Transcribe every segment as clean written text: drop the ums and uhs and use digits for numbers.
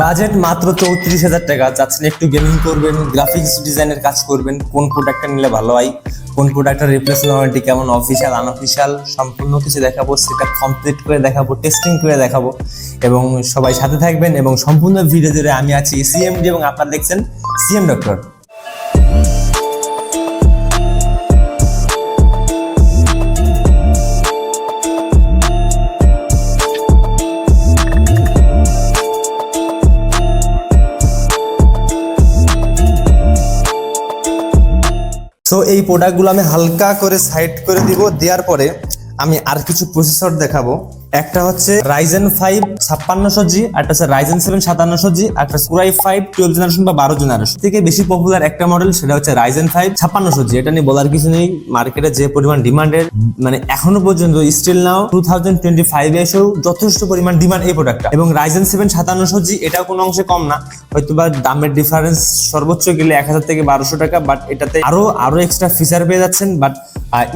Budget মাত্র 34,000 টাকা। চাচ্ছেন একটু গেমিং করবেন, গ্রাফিক্স ডিজাইনের কাজ করবেন, কোন প্রোডাক্টটা নিলে ভালো হয়, কোন প্রোডাক্টের রিপ্লেসমেন্ট ওয়ারেন্টি কেমন, অফিসিয়াল আনঅফিসিয়াল সম্পূর্ণ কিছু দেখাবো, সেটা কমপ্লিট করে দেখাবো, টেস্টিং করে দেখাবো এবং সবাই সাথে থাকবেন। এবং সম্পূর্ণ ভিডিও জুড়ে আমি আছি সিএমডি এবং আপনারা দেখছেন সিএম ডক্টর। সো এই প্রোডাক্টগুলো আমি হালকা করে সাইড করে দিব, দেওয়ার পরে আমি আর কিছু প্রসেসর দেখাবো। একটা হচ্ছে Ryzen 5 5600G, একটা হচ্ছে Ryzen 7 5700G, একটা Core i5 12 জেনারেশন বা 12 জেনারেশন। থেকে বেশি পপুলার একটা মডেল সেটা হচ্ছে Ryzen 5 5600G। এটা নিয়ে বলার কিছু নেই, মার্কেটে যে পরিমাণ ডিমান্ডের, মানে এখনো পর্যন্ত স্টিল নাও 2025 এ এসেও যথেষ্ট পরিমাণ ডিমান্ড এই প্রোডাক্টটা। এবং Ryzen 7 5700G এটাও কোনো অংশে কম না, হয়তোবা দামের ডিফারেন্স সর্বোচ্চ গেলে 1000 থেকে 1200 টাকা, বাট এটাতে আরো এক্সট্রা ফিচার পেয়ে যাচ্ছেন। বাট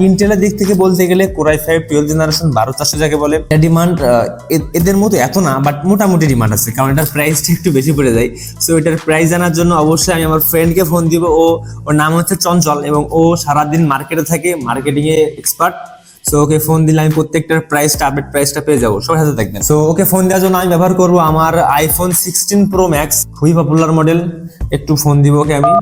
ইন্টেলের দিক থেকে বলতে গেলে Core i5 12 জেনারেশন 12400 যাকে বলে, ডিমান্ড এদের মতো এত না, বাট মোটামুটি ডিমান্ড আছে, কারণ এটার প্রাইসটা একটু বেশি পড়ে যায়। সো এটার প্রাইস জানার জন্য অবশ্যই আমি আমার ফ্রেন্ডকে ফোন দিব। ওর নাম হচ্ছে চঞ্চল এবং ও সারাদিন মার্কেটে থাকে, মার্কেটিং এ এক্সপার্ট। সো ওকে ফোন দিলে আমি প্রত্যেকটার প্রাইসটা, আপডেট প্রাইসটা পেয়ে যাবো, সবার সাথে থাকবেন। সো ওকে ফোন দেওয়ার জন্য আমি ব্যবহার করবো আমার iPhone 16 Pro Max, খুবই পপুলার মডেল। একটু ফোন দিব ওকে আমি।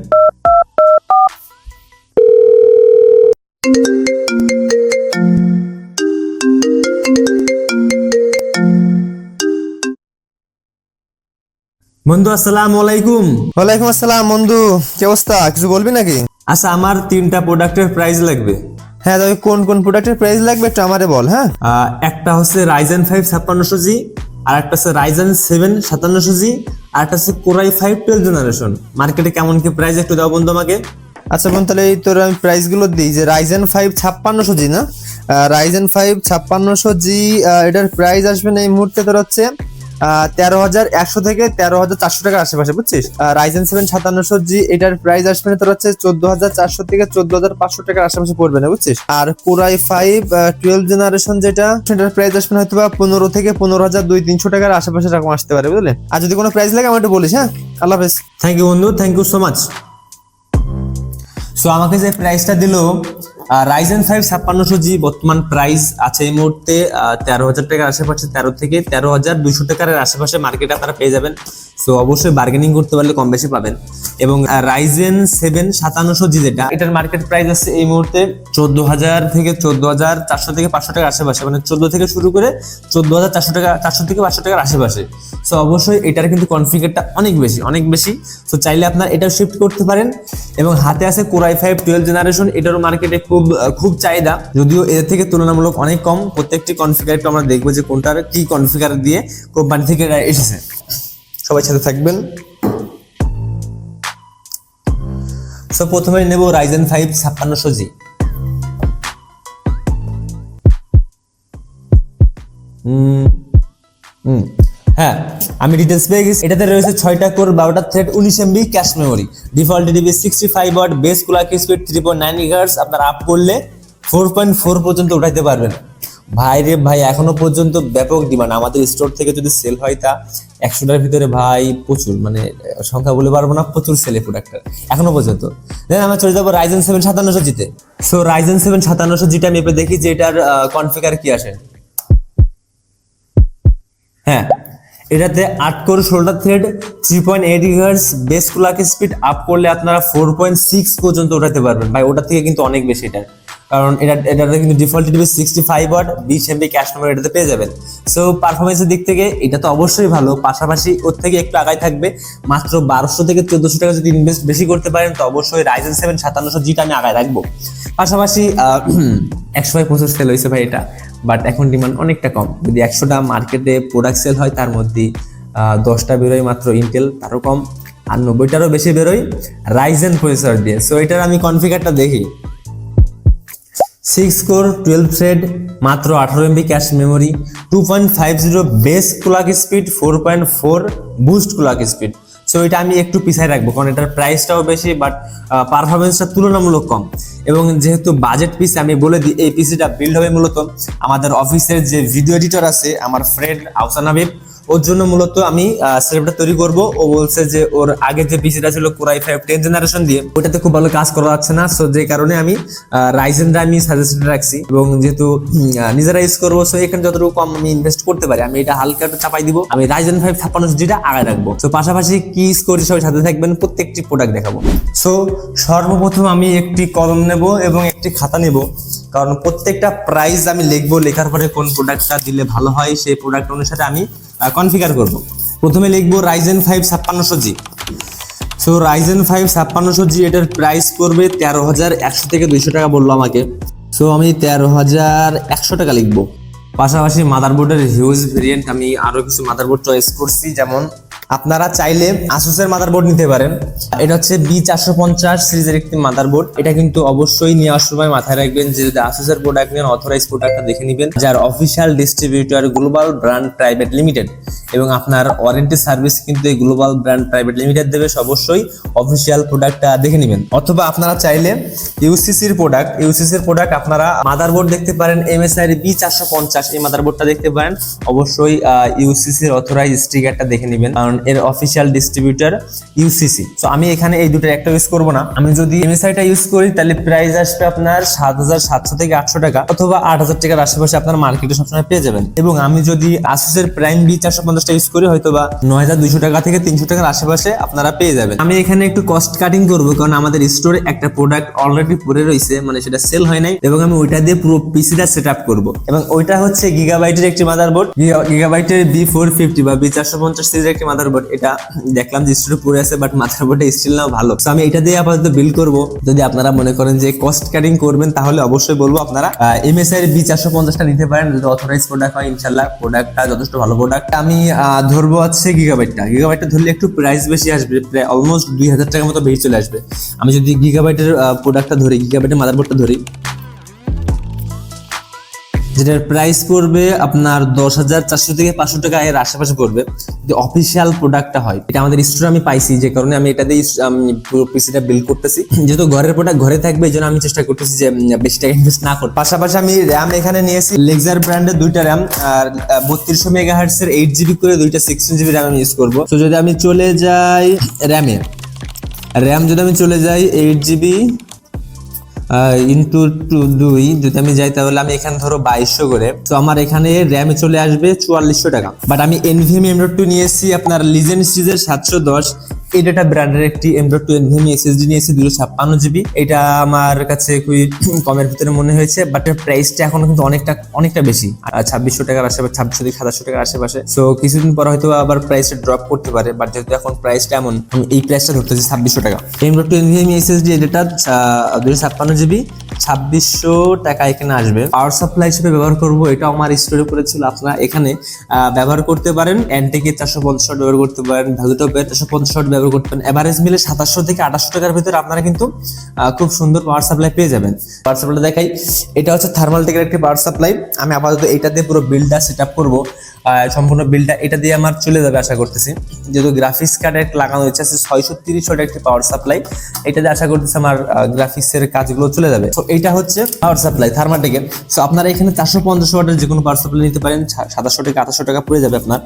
বন্ধু আসসালামু আলাইকুম। ওয়ালাইকুম আসসালাম বন্ধু, কি অবস্থা? কিছু বলবি নাকি? আচ্ছা, আমার 3টা প্রোডাক্টের প্রাইস লাগবে। হ্যাঁ, তবে কোন কোন প্রোডাক্টের প্রাইস লাগবে একটু আমারে বল। হ্যাঁ, একটা হচ্ছে Ryzen 5 5600G, আর একটা হচ্ছে Ryzen 7 5700G, আর একটা হচ্ছে Core i5 12 জেনারেশন। মার্কেটে কেমন কি প্রাইস একটু দাও বন্ধু আমাকে। আচ্ছা বন্ধু, তাহলে এই তোর আমি প্রাইস গুলো দিই। যে Ryzen 5 5600G না, Ryzen 5 5600G এটার প্রাইস আসবে না এই মুহূর্তে তোর হচ্ছে 13,100 থেকে 13,400 টাকার আশেপাশে, বুঝছিস? Ryzen 7 5700G এটার প্রাইস আসবে না তোর হচ্ছে 14,400 থেকে 14,500 টাকার আশেপাশে পড়বে না, বুঝছিস? আর Core i5 12 জেনারেশন যেটা, সেটার প্রাইস আসবে না হয়তো 15 থেকে 15,200-300 টাকার আশেপাশে এরকম আসতে পারে, বুঝলে? আর যদি কোনো প্রাইস লাগে আমার একটু বলিস। হ্যাঁ, আল্লাহ হাফেজ। থ্যাংক ইউ বন্ধু, thank you so much. So আমাকে যে প্রাইসটা দিল Ryzen 5 5600G, বর্তমান প্রাইস আছে এই মুহূর্তে 13,000 টাকার আশেপাশে, 13 থেকে 13,200 টাকার আশেপাশে মার্কেটে আপনারা পেয়ে যাবেন। সো অবশ্যই বার্গেনিং করতে পারলে কম বেশি পাবেন। এবং Ryzen 7 5700G যেটা, এটার মার্কেট প্রাইস আছে এই মুহূর্তে 14,000 থেকে 14,400 থেকে 500 টাকার আশেপাশে, মানে 14 থেকে শুরু করে 14,400 টাকা, 400 থেকে 500 টাকার আশেপাশে। সো অবশ্যই এটার কিন্তু কনফিগারটা অনেক বেশি। সো চাইলে আপনার এটা শিফট করতে পারেন। এবং হাতে আছে Core i5 12 জেনারেশন, এটারও মার্কেটে খুব চাহিদা, যদিও এর থেকে তুলনামূলক অনেক কম। প্রত্যেকটি কনফিগারটা আমরা দেখবো যে কোনটার কি কনফিগার দিয়ে কোম্পানি থেকে এটা এসেছে। সবাই সাথে থাকবেন। সো প্রথমে নেব Ryzen 5 5600G। হ্যাঁ, আমি ডিটেলস পেয়ে গেছি। এটাতে রয়েছে 6টা কোর, 12টা thread, 19 MB cache memory, default DB 65 watt, base clock speed 3.9 GHz। আপনার আপ করলে 4.4 পর্যন্ত উঠাইতে পারবেন। ভাই রে ভাই, এখনো পর্যন্ত ব্যাপক ডিমান্ড। আমাদের স্টোর থেকে যদি সেল হয় তা 100টার ভিতরে ভাই প্রচুর, মানে সংখ্যা বলে পারবো না, প্রচুর সেলে প্রোডাক্টটা এখনো পর্যন্ত। দেন আমরা চলে যাবো Ryzen 7 5700G-তে। সো Ryzen 7 5700G-টা আমি এবার দেখি যে এটার কনফিগার কি আসে। হ্যাঁ, এটাতে 8 কোর 16টা thread, 3.8 GHz, base clock speed up করলে আপনারা 4.6 পর্যন্ত উঠাতে পারবেন। ভাই ওটা থেকে কিন্তু অনেক বেশি এটা, কারণ এটাতে কিন্তু default DB 65 watt, 20 MB cache memory এটাতে পেয়ে যাবেন। সো পারফরমেন্সের দিক থেকে এটা তো অবশ্যই ভালো, পাশাপাশি ওর থেকে একটু আগায় থাকবে। মাত্র 1200 থেকে 1400 টাকা যদি ইনভেস্ট বেশি করতে পারেন তো অবশ্যই Ryzen 7 5700G-টা আমি আগায় রাখবো। পাশাপাশি 100 প্রচুর সেল হয়েছে ভাই এটা, বাট এখন ডিমান্ড অনেকটা কম। যদি 100টা মার্কেটে প্রোডাক্ট সেল হয় তার মধ্যে 10টা বেরোয় মাত্র ইন্টেল, তারও কম, আর 90টারও বেশি বেরোয় Ryzen প্রসেসর দিয়ে। সো এটার আমি কনফিগারটা দেখি। 6 কোর 12 থ্রেড, মাত্র 18 MB cache memory, 2.50 base clock speed, 4.4 boost clock speed. So এটা আমি একটু পিছায় রাখবো, কারণ এটার প্রাইসটাও বেশি, বাট পারফরমেন্সটা তুলনামূলক কম। এবং যেহেতু বাজেট পিসি, আমি বলে দিই এই পিসিটা বিল্ড হবে মূলত আমাদের অফিসের যে ভিডিও এডিটর আছে, আমার ফ্রেন্ড আহসান হাবিব, ওর জন্য মূলত আমি সেটআপটা তৈরি করব। ও বলছে যে ওর আগে যে পিসিটা ছিল কোরাই 5 10 জেনারেশন দিয়ে, ওটাতে খুব ভালো কাজ করা যাচ্ছে না। সো যে কারণে আমি রাইজেনটা আমি সাজেশন রাখছি, এবং যেহেতু নিজেরা ইউজ করবো, সো এখানে যতটুকু কম আমি ইনভেস্ট করতে পারি আমি এটা হালকা একটু চাপাই দিব। আমি রাইজেন 5 5600Gটা আগে রাখবো। সো পাশাপাশি কি ইউজ করি সবাই সাথে থাকবেন, প্রত্যেকটি প্রোডাক্ট দেখাবো। সো সর্বপ্রথম আমি একটি কলম নেব এবং একটি খাতা নেব, কারণ প্রত্যেকটা প্রাইস আমি লিখবো, লেখার পরে কোন প্রোডাক্টটা দিলে ভালো হয় সেই প্রোডাক্ট অনুসারে আমি কনফিগার করব। প্রথমে লিখবো Ryzen 5 5600G। So Ryzen 5 5600G এটার প্রাইস করবে 13,100 থেকে 200 টাকা বললো আমাকে। সো আমি 13,100 টাকা লিখবো। পাশাপাশি মাদারবোর্ডের হিউজ ভেরিয়েন্ট আমি আরো কিছু মাদারবোর্ড চয়েস করছি, যেমন আপনারা চাইলে আসুসের মাদারবোর্ড নিতে পারেন। এটা হচ্ছে B450 সিরিজের একটি মাদারবোর্ড। এটা কিন্তু অবশ্যই নেওয়ার সময় মাথায় রাখবেন যে যদি আসুসের প্রোডাক্ট নেন অথরাইজ প্রোডাক্টটা দেখে নেবেন, যার official distributor global brand private limited, এবং আপনার ওয়ারেন্টি সার্ভিস কিন্তু এই গ্লোবাল ব্র্যান্ড প্রাইভেট লিমিটেড দেবে। অবশ্যই অফিসিয়াল প্রোডাক্টটা দেখে নেবেন। অথবা আপনারা চাইলে ইউসিসির প্রোডাক্ট আপনারা মাদারবোর্ড দেখতে পারেন, MSI B450 এই মাদারবোর্ডটা দেখতে পারেন। অবশ্যই ইউসিসির অথরাইজ স্টিকারটা দেখে নেবেন, কারণ এর অফিসিয়াল ডিস্ট্রিবিউটর ইউসিসি। সো আমি এখানে এই দুটোর একটা ইউজ করব না। আমি যদি MSIটা ইউজ করি তাহলে প্রাইস আসবে আপনার 7,700 থেকে 800 টাকা, অথবা 8,000 টাকার আশেপাশে আপনার মার্কেটে সবসময় পেয়ে যাবেন। এবং আমি যদি আসুসের প্রাইম B450টা ইউজ করি হয়তো বা 9,200 টাকা থেকে 300 টাকার আশেপাশে আপনারা পেয়ে যাবেন। আমি এখানে একটু কস্ট কাটিং করবো, কারণ আমাদের স্টোরে একটা প্রোডাক্ট অলরেডি পড়ে রয়েছে, মানে সেটা সেল হয় নাই, এবং আমি ওইটা দিয়ে পুরো পিসিটা সেট আপ করবো। এবং ওইটা হচ্ছে গিগাবাইটের একটি মাদারবোর্ড, গিগাবাইটের B450 বা B450 সিরিজের একটি মাদারবোর্ড। এটা দেখলাম যে স্টোরে পড়ে আছে, বাট মাদারবোর্ডটা স্টিল নাও ভালো। তো আমি এটা দিয়ে আপাতত বিল্ড করবো। যদি আপনারা মনে করেন যে কস্ট কাটিং করবেন তাহলে অবশ্যই বলবো আপনারা MSI এর B450টা নিতে পারেন, যদি অথরাইজ প্রোডাক্ট হয়। ইনশাল্লাহ প্রোডাক্টটা যথেষ্ট ভালো প্রোডাক্ট। আমি ধরবো হচ্ছে গিগাবাইটটা ধরলে একটু প্রাইস বেশি আসবে, প্রায় অলমোস্ট 2,000 টাকার মতো বেশি চলে আসবে। আমি যদি গিগাবাইটের প্রোডাক্টটা ধরি, গিগাবাইটের মাদারবোর্ডটা ধরি, যেটার প্রাইস পড়বে আপনার 10,400 থেকে 500 টাকা এর আশেপাশে পড়বে, যদি অফিসিয়াল প্রোডাক্টটা হয়। এটা আমাদের স্টোরে আমি পাইছি, যে কারণে আমি এটা দিয়ে আমি পুরো পিসিটা বিল্ড করতেছি। যেহেতু ঘরের প্রোডাক্ট ঘরে থাকবে, এই জন্য আমি চেষ্টা করতেছি যে বেশি টাকা ইনভেস্ট না করতে। পাশাপাশি আমি র্যাম এখানে নিয়েছি লেক্সার ব্র্যান্ডের 2টা র্যাম, আর 3200 মেগাহার্টজ এর 8GB করে 2টা 16GB র্যাম আমি ইউজ করবো। তো যদি আমি চলে যাই র্যাম যদি আমি চলে যাই 8GB ইন্টু 2 যদি আমি যাই, তাহলে আমি এখানে ধরো 2200 করে। তো আমার এখানে র্যামে চলে আসবে 4400 টাকা। বাট আমি NVMe M.2 নিয়েছি আপনার লিজেন্ড সিরিজের 710, এই ডেটা ব্র্যান্ডের একটি M.2 NVMe SSD নিয়েছি 256GB। এটা আমার কাছে খুবই কমের ভিতরে মনে হয়েছে, বাট এর প্রাইসটা এখন কিন্তু অনেকটা বেশি, 2600 টাকার আশেপাশে, 2600 থেকে 2700 টাকার আশেপাশে। সো কিছুদিন পর হয়তো আবার প্রাইসটা ড্রপ করতে পারে, বাট যেহেতু এখন প্রাইসটা এমন, আমি এই প্রাইসটা ধরতেছি 2600 টাকা। M.2 NVMe SSD এটা 256GB 2600 টাকা এখানে আসবে। পাওয়ার সাপ্লাই হিসেবে ব্যবহার করব, এটা আমার স্টোরে পড়েছিল। আপনারা এখানে ব্যবহার করতে পারেন এনটিকে 450 ওয়াট ব্যবহার করতে পারেন, ভ্যালুটপের 450 ওয়াট ব্যবহার করতে পারেন। এভারেজ মিলে 2700 থেকে 2800 টাকার ভিতরে আপনারা কিন্তু খুব সুন্দর পাওয়ার সাপ্লাই পেয়ে যাবেন। পাওয়ার সাপ্লাই দেখাই, এটা হচ্ছে থার্মালটেকের একটি পাওয়ার সাপ্লাই। আমি আপাতত এটা দিয়ে পুরো বিল্ডটা সেট আপ করবো, সম্পূর্ণ বিলটা এটা দিয়ে আমার চলে যাবে আশা করতেছি। যেহেতু গ্রাফিক্স কার্ডে লাগানো হয়েছে 630 ওয়াট একটি পাওয়ার সাপ্লাই, এটা দিয়ে আশা করতেছি আমার গ্রাফিক্সের কাজগুলো চলে যাবে। তো এইটা হচ্ছে পাওয়ার সাপ্লাই থার্মাটেকের। সো আপনারা এখানে 450 ওয়াটের যে কোনো পাওয়ার সাপ্লাই নিতে পারেন, 2700 থেকে 2800 টাকা পড়ে যাবে আপনার।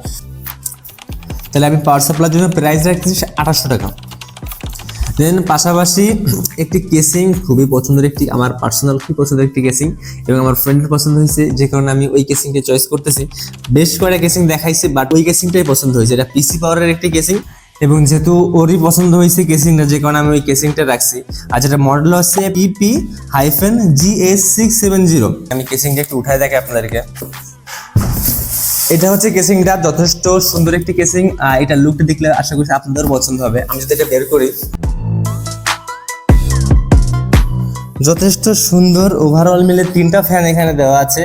তাহলে আমি পাওয়ার সাপ্লাইয়ের জন্য প্রাইস রাখতেছি 2800 টাকা। দেন পাশাপাশি একটি কেসিং খুবই পছন্দের, আমার পার্সোনাল খুব পছন্দের একটি কেসিং, এবং আমার ফ্রেন্ডের পছন্দ হয়েছে, যে কারণে আমি ওই কেসিংটা চয়েস করতেছি। বেশ কয়েকটা কেসিং দেখাইছি, বাট ওই কেসিংটাই পছন্দ হয়েছে। এটা পিসি পাওয়ারের একটি কেসিং, এবং যেহেতু ওরই পছন্দ হয়েছে কেসিংটা, যে কারণে আমি ওই কেসিংটা রাখছি। আর যেটা মডেল হচ্ছে PP-GS670। আমি কেসিংটা একটু উঠায় দেখে আপনাদেরকে। এটা হচ্ছে কেসিংটা, যথেষ্ট সুন্দর একটি কেসিং। এটা লুকটা দেখলে আশা করছি আপনাদের পছন্দ হবে। আমি যদি এটা বের করি, যথেষ্ট সুন্দর। ওভারঅল মিলে 3টা ফ্যান এখানে দেওয়া আছে।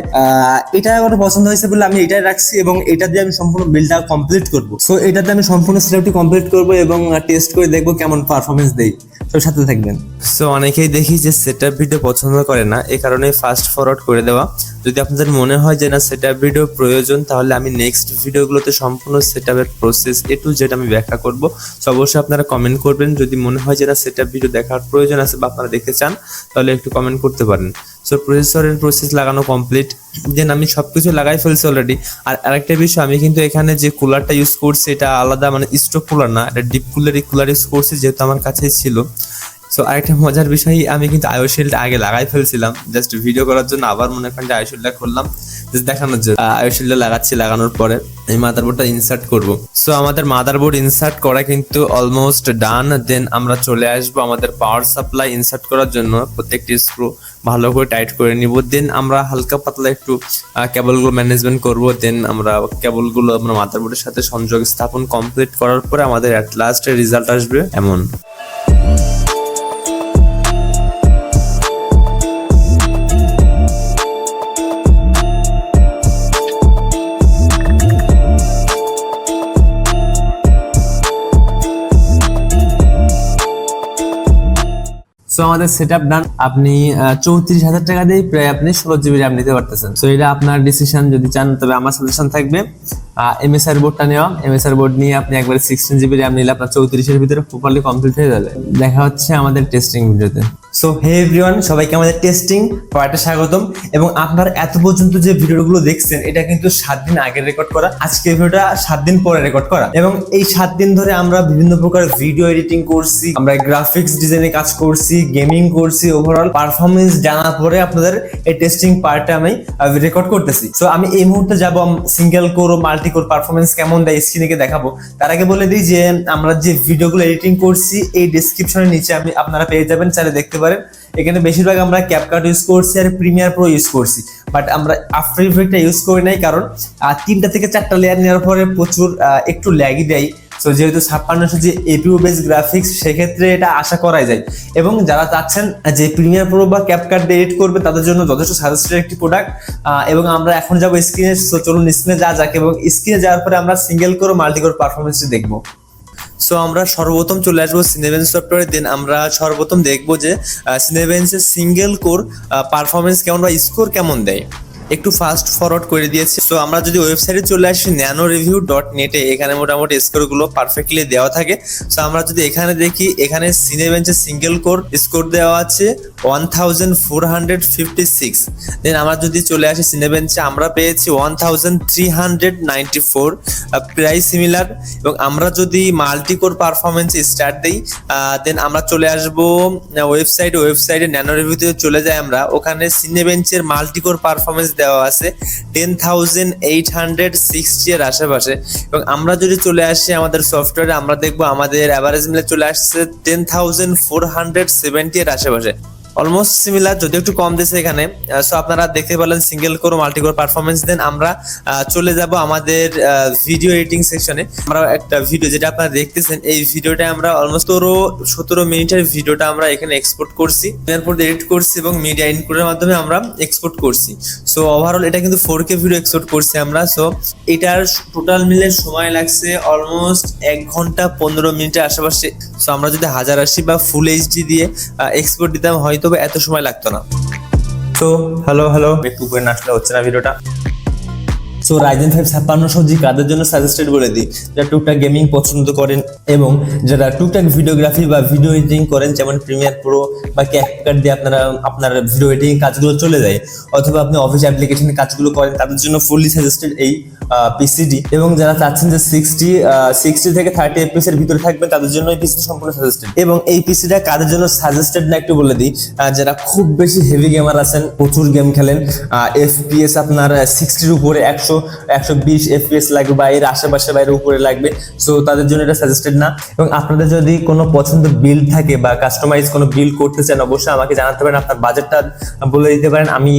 এটা আমার পছন্দ হয়েছে বলে আমি এটাই রাখছি, এবং এটা দিয়ে আমি সম্পূর্ণ বিলটা কমপ্লিট করব। সো এটাতে আমি সম্পূর্ণ সেটআপটি কমপ্লিট করব এবং টেস্ট করে দেখবো কেমন পারফরমেন্স দেই। তো সাথে থাকবেন। সো অনেকেই দেখি যে সেটআপ ভিডিও পছন্দ করে না, এই কারণে ফাস্ট ফরওয়ার্ড করে দেওয়া। যদি আপনাদের মনে হয় যে না সেটআপ ভিডিও প্রয়োজন, তাহলে আমি নেক্সট ভিডিওগুলোতে সম্পূর্ণ সেটআপের প্রসেস A to Z আমি ব্যাখ্যা করব। সো অবশ্যই আপনারা কমেন্ট করবেন যদি মনে হয় যে না সেটআপ ভিডিও দেখার প্রয়োজন আছে বা আপনারা দেখতে চান, তাহলে একটু কমেন্ট করতে পারেন। সো প্রসেসরের প্রসেস লাগানো কমপ্লিট, দেন আমি সবকিছু লাগাই ফেলছি অলরেডি। আর আরেকটা বিষয়, আমি কিন্তু এখানে যে কুলারটা ইউজ করছি এটা আলাদা, মানে স্ট্রোক কুলার না, এটা ডিপ কুলার ইউজ করছি যেহেতু আমার কাছেই ছিল। সো আরেকটা মজার বিষয়, আমি কিন্তু আইও শিল্ডটা আগে লাগাই ফেলছিলাম জাস্ট ভিডিও করার জন্য, আবার মনে করেন যে আইও শিল্ডটা খুললাম জাস্ট দেখানোর জন্য। আইও শিল্ডটা লাগাচ্ছি, লাগানোর পরে এই মাদারবোর্ডটা ইনসার্ট করব। সো আমাদের মাদারবোর্ড ইনসার্ট করা কিন্তু অলমোস্ট ডান। দেন আমরা চলে আসবো আমাদের পাওয়ার সাপ্লাই ইনসার্ট করার জন্য, প্রত্যেকটি স্ক্রু ভালো করে টাইট করে নিব। দেন আমরা হালকা পাতলা একটু কেবলগুলো ম্যানেজমেন্ট করব। দেন আমরা কেবলগুলো আমরা মাদারবোর্ডের সাথে সংযোগ স্থাপন কমপ্লিট করার পরে আমাদের অ্যাট লাস্ট রেজাল্ট আসবে এমন। সো আমাদের সেটআপ ডান। আপনি 34,000 টাকা দিয়ে প্রায় আপনি 16 জিবি র্যাম নিতে পারতেছেন। সো এটা আপনার ডিসিশন, যদি চান তবে আমার সাজেশন থাকবে এমএসআর বোর্ডটা নেওয়া। এমএসআর বোর্ড নিয়ে আপনি একবারে 16 জিবি র্যাম নিলে আপনার 34-এর ভিতরে প্রপারলি কমপ্লিট হয়ে যাবে। দেখা হচ্ছে আমাদের টেস্টিং ভিডিওতে। সো হে এভরিওয়ান, সবাইকে আমাদের টেস্টিং পার্টে স্বাগতম। এবং আপনারা এত পর্যন্ত যে ভিডিওগুলো দেখছেন এটা কিন্তু 7 দিন আগে রেকর্ড করা, আজকে ভিডিওটা 7 দিন পরে রেকর্ড করা। এবং এই 7 দিন ধরে আমরা বিভিন্ন প্রকার ভিডিও এডিটিং করছি, আমরা গ্রাফিক্স ডিজাইনে কাজ করছি, গেমিং করছি, ওভারঅল পারফরমেন্স জানার পরে আপনাদের এই টেস্টিং পার্টটা আমি রেকর্ড করতেছি। সো আমি এই মুহূর্তে যাব সিঙ্গেল কোর ও মাল্টি কোর পারফরমেন্স কেমন দেয় স্ক্রিনে দেখাবো। তার আগে বলে দিই যে আমরা যে ভিডিওগুলো এডিটিং করছি এই ডেসক্রিপশনের নিচে আপনারা পেয়ে যাবেন, চাইলে দেখতে পারেন। এখানে বেশিরভাগ আমরা ক্যাপকাট ইউজ করছি আর প্রিমিয়ার প্রো ইউজ করছি, বাট আমরা আফটার ইফেক্টটা ইউজ করি নাই, কারণ 3টা থেকে 4টা লেয়ার নেওয়ার পরে প্রচুর একটু ল্যাগই দেয়। সো যেহেতু 5600 যে এপিইউ বেস গ্রাফিক্স, সেক্ষেত্রে এটা আশা করাই যায়। এবং যারা চাচ্ছেন যে প্রিমিয়ার প্রো বা ক্যাপকাট দিয়ে এডিট করবে তাদের জন্য যথেষ্ট সাজেস্টেড একটি প্রোডাক্ট। এবং আমরা এখন যাবো স্ক্রিনে। সো চলুন স্ক্রিনে যাক, এবং স্ক্রিনে যাওয়ার পরে আমরা সিঙ্গেল কোর মাল্টি কোর পারফরমেন্সটি দেখবো। সো আমরা সর্বপ্রথম চলে আসবো সিনেভেন্স সফটওয়্যারে। দেন আমরা সর্বপ্রথম দেখবো যে সিনেভেন্সের সিঙ্গেল কোর পারফরমেন্স কেমন বা স্কোর কেমন দেয়। একটু ফাস্ট ফরওয়ার্ড করে দিয়েছি। সো আমরা যদি ওয়েবসাইটে চলে আসি nanoreview.net, এখানে মোটামুটি স্কোরগুলো পারফেক্টলি দেওয়া থাকে। সো আমরা যদি এখানে দেখি, এখানে সিনেভেন্সের সিঙ্গেল কোর স্কোর দেওয়া আছে 1456। দেন আমরা যদি চলে আসি সিনেভেন্সে, আমরা পেয়েছি 1394, প্রায় সিমিলার। এবং আমরা যদি মাল্টি কোর পারফরমেন্স স্টার্ট দিই, দেন আমরা চলে আসবো ওয়েবসাইটে ন্যানোরিভিউতে চলে যাই আমরা, ওখানে সিনেভেন্সের মাল্টি কোর পারফরমেন্স দেওয়া আছে 10,860 এর আশেপাশে। এবং আমরা যদি চলে আসি আমাদের সফটওয়্যারে, আমরা দেখবো আমাদের অ্যাভারেজ মিলে চলে আসছে 10,470 এর আশেপাশে, অলমোস্ট সিমিলার, যদি একটু কম দিয়েছে এখানে। সো আপনারা দেখতে পেলেন single core multi core performance. Then আমরা চলে যাব আমাদের ভিডিও এডিটিং সেকশনে। আমরা একটা ভিডিও যেটা আপনারা দেখতেছেন, এই ভিডিওটা আমরা অলমোস্ট 17 মিনিটের ভিডিওটা আমরা এখানে এক্সপোর্ট করছি, এরপর এডিট করছি এবং মিডিয়া ইনপুটের মাধ্যমে আমরা এক্সপোর্ট করছি। সো ওভারঅল এটা কিন্তু 4K ভিডিও এক্সপোর্ট করছি আমরা। সো এটার টোটাল মিলে সময় লাগছে অলমোস্ট 1 ঘন্টা 15 মিনিটের আশেপাশে। সো আমরা যদি 1080 বা ফুল এইচডি দিয়ে এক্সপোর্ট দিতাম হয়তো এত সময় লাগতো না। তো হ্যালো একটু উপরে না আসলে হচ্ছে না ভিডিওটা। সো Ryzen 5 5600G কাদের জন্য সাজেস্টেড বলে দিই, যারা টুকটাক গেমিং পছন্দ করেন এবং যারা টুকটাক ভিডিওগ্রাফি বা ভিডিও এডিটিং করেন, যেমন প্রিমিয়ার প্রো বা ক্যাপকাট দিয়ে আপনার ভিডিও এডিটিং কাজগুলো চলে যায়, অথবা আপনি অফিস অ্যাপ্লিকেশনের কাজগুলো করেন, তাদের জন্য ফুললি সাজেস্টেড এই পিসিডি। এবং যারা চাচ্ছেন যে 60 থেকে 30 FPS এর ভিতরে থাকবেন, তাদের জন্য এই পিসিডি সম্পূর্ণ সাজেস্টেড। এবং এই পিসিটা কাদের জন্য সাজেস্টেড না একটু বলে দিই, যারা খুব বেশি হেভি গেমার আছেন, প্রচুর গেম খেলেন, FPS আপনার 60-র উপরে 120 FPS লাগবে বা এর আশেপাশে বাইরে উপরে লাগবে, সো তাদের জন্য এটা সাজেস্টেড না। এবং আপনাদের যদি কোনো পছন্দ বিল্ড থাকে বা কাস্টমাইজ কোনো বিল্ড করতে চান, অবশ্যই আমাকে জানাতে পারেন, আপনার বাজেটটা বলে দিতে পারেন। আমি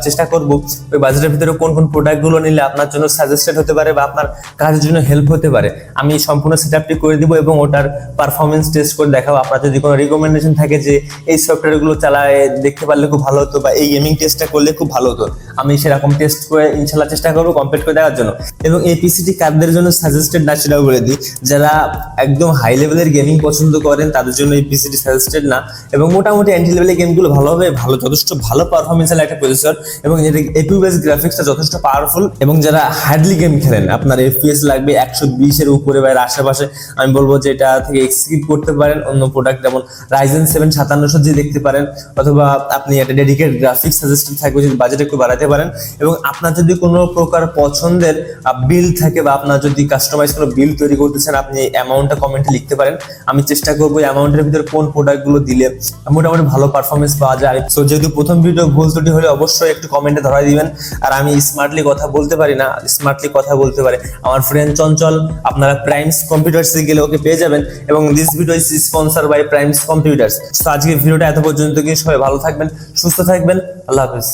চেষ্টা করব ওই বাজেটের ভিতরে কোন প্রোডাক্টগুলো নিলে আপনার জন্য সাজেস্টেড হতে পারে বা আপনার কাজের জন্য হেল্প হতে পারে, আমি সম্পূর্ণ সেটআপটি করে দিব এবং ওটার পারফরমেন্স টেস্ট করে দেখাবো। আপনার যদি কোনো রিকমেন্ডেশন থাকে যে এই সফটওয়্যারগুলো চালায় দেখতে পারলে খুব ভালো হতো বা এই গেমিং টেস্টটা করলে খুব ভালো হতো, আমি সেরকম টেস্ট করে ইনশাল্লাহ চেষ্টা করবো কমপ্লিট করে দেওয়ার জন্য। এবং এই পিসিটি কাদের জন্য সাজেস্টেড না সেটাও বলে দিই, যারা একদম হাই লেভেলের গেমিং পছন্দ করেন তাদের জন্য এই পিসিটি সাজেস্টেড না, এবং মোটামুটি এন্ট্রি লেভেলের গেমগুলো যথেষ্ট ভালো পারফরমেন্সের একটা প্রসেসর, এবং এর এপি বেস গ্রাফিক্সটা যথেষ্ট পাওয়ারফুল। এবং যারা হার্ডলি গেম খেলেন, আপনার এফপিএস লাগবে 120-এর উপরে বা এর আশেপাশে, আমি বলবো যে এটা থেকে স্কিপ করতে পারেন। অন্য প্রোডাক্ট যেমন Ryzen 7 5700G দেখতে পারেন, অথবা আপনি একটা ডেডিকেটেড গ্রাফিক্স সাজেস্টেড থাকবে যদি বাজেট একটু বাড়াতে পারেন। এবং আপনার যদি কোনো প্রকার পছন্দের বিল থাকে বা আপনার যদি কাস্টমাইজ কোনো বিল তৈরি করতে চান, আপনি অ্যামাউন্টটা কমেন্টে লিখতে পারেন। আমি চেষ্টা করবো অ্যামাউন্টের ভিতরে কোন প্রোডাক্টগুলো দিলে মোটামুটি ভালো পারফরমেন্স পাওয়া যায়। সো যেহেতু প্রথম ভিডিও ভুল ত্রুটি হলে অবশ্যই একটু কমেন্টে ধরাই দিবেন। আর আমি স্মার্টলি কথা বলতে পারি না, স্মার্টলি কথা বলতে পারে আমার ফ্রেন্ড চঞ্চল। আপনারা প্রাইমস কম্পিউটার্সে গেলে ওকে পেয়ে যাবেন, এবং this video is sponsor by Primes Computers. তো আজকে ভিডিওটা এত পর্যন্ত, কি সবাই ভালো থাকবেন, সুস্থ থাকবেন, আল্লাহ হাফেজ।